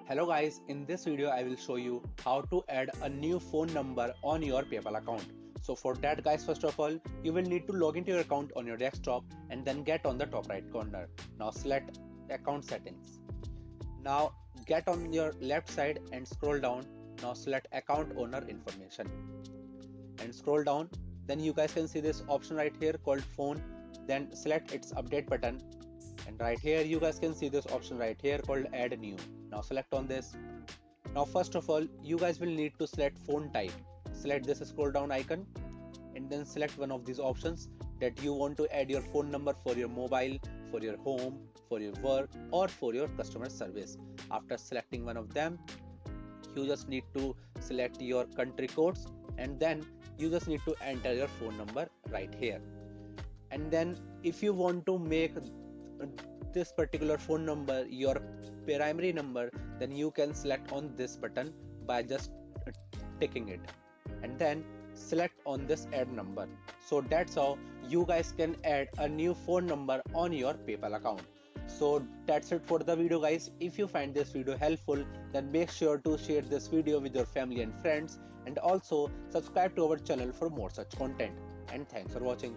Hello guys, in this video I will show you how to add a new phone number on your PayPal account. So for that guys, first of all, you will need to log into your account on your desktop and then get on the top right corner. Now select account settings. Now get on your left side and scroll down. Now select account owner information and scroll down. Then you guys can see this option right here called phone. Then select its update button. And right here you guys can see this option right here called add new. Now select on this. Now first of all you guys will need to select phone type. Select this scroll down icon and then select one of these options that you want to add your phone number for your mobile, for your home, for your work or for your customer service. After selecting one of them, you just need to select your country codes and then you just need to enter your phone number right here. And then if you want to make this particular phone number your primary number, then you can select on this button by just ticking it and then select on this add number. So that's how you guys can add a new phone number on your PayPal account. So that's it for the video guys. If you find this video helpful, then make sure to share this video with your family and friends, and also subscribe to our channel for more such content. And thanks for watching.